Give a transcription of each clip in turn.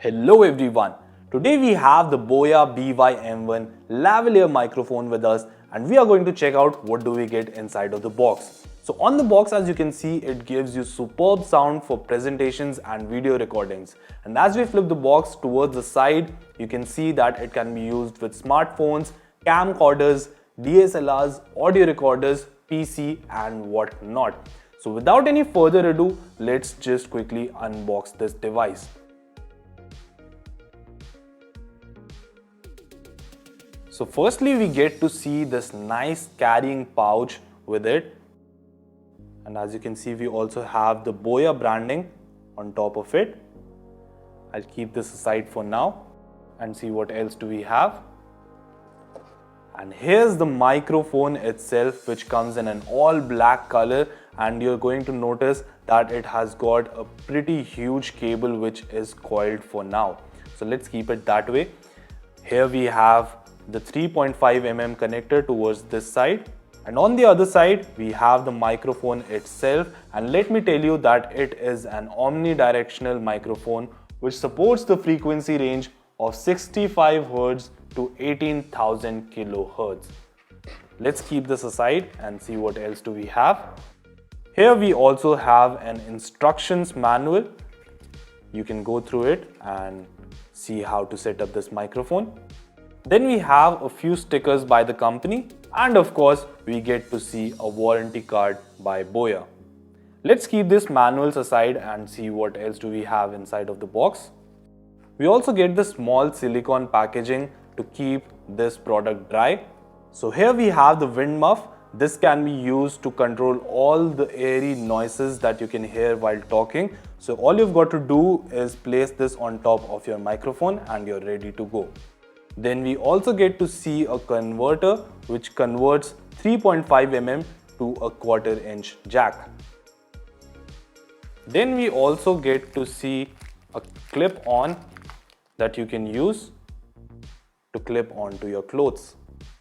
Hello everyone. Today we have the Boya BY-M1 lavalier microphone with us and we are going to check out what do we get inside of the box. So on the box, as you can see, it gives you superb sound for presentations and video recordings. And as we flip the box towards the side, you can see that it can be used with smartphones, camcorders, DSLRs, audio recorders, PC and whatnot. So without any further ado, let's just quickly unbox this device. So firstly, we get to see this nice carrying pouch with it. And as you can see, we also have the Boya branding on top of it. I'll keep this aside for now and see what else do we have. And here's the microphone itself, which comes in an all black color, and you're going to notice that it has got a pretty huge cable which is coiled for now. So let's keep it that way. Here we have the 3.5 mm connector towards this side, and on the other side we have the microphone itself. And let me tell you that it is an omnidirectional microphone which supports the frequency range of 65 Hz to 18,000 kHz. Let's keep this aside and see what else do we have. Here we also have an instructions manual. You can go through it and see how to set up this microphone. Then we have a few stickers by the company, and of course we get to see a warranty card by Boya. Let's keep these manuals aside and see what else do we have inside of the box. We also get the small silicone packaging to keep this product dry. So here we have the wind muff. This can be used to control all the airy noises that you can hear while talking. So all you've got to do is place this on top of your microphone and you're ready to go. Then we also get to see a converter which converts 3.5 mm to a 1/4 inch jack. Then we also get to see a clip-on that you can use to clip onto your clothes.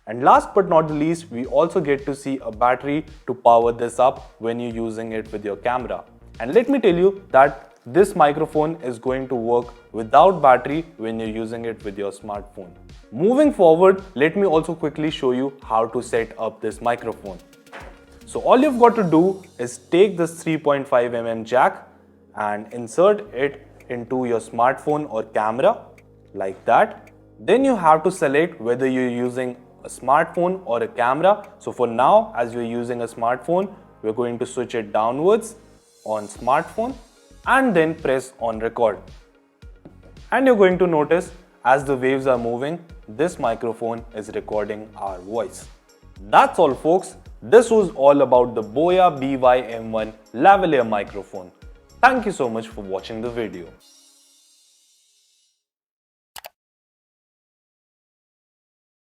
And last but not the least, we also get to see a battery to power this up when you're using it with your camera. And let me tell you that this microphone is going to work without battery when you're using it with your smartphone. Moving forward, let me also quickly show you how to set up this microphone. So all you've got to do is take this 3.5 mm jack and insert it into your smartphone or camera like that. Then you have to select whether you're using a smartphone or a camera. So for now, as you're using a smartphone, we're going to switch it downwards on smartphone and then press on record. And you're going to notice as the waves are moving, this microphone is recording our voice. That's all folks. This was all about the Boya BY-M1 lavalier microphone. Thank you so much for watching the video.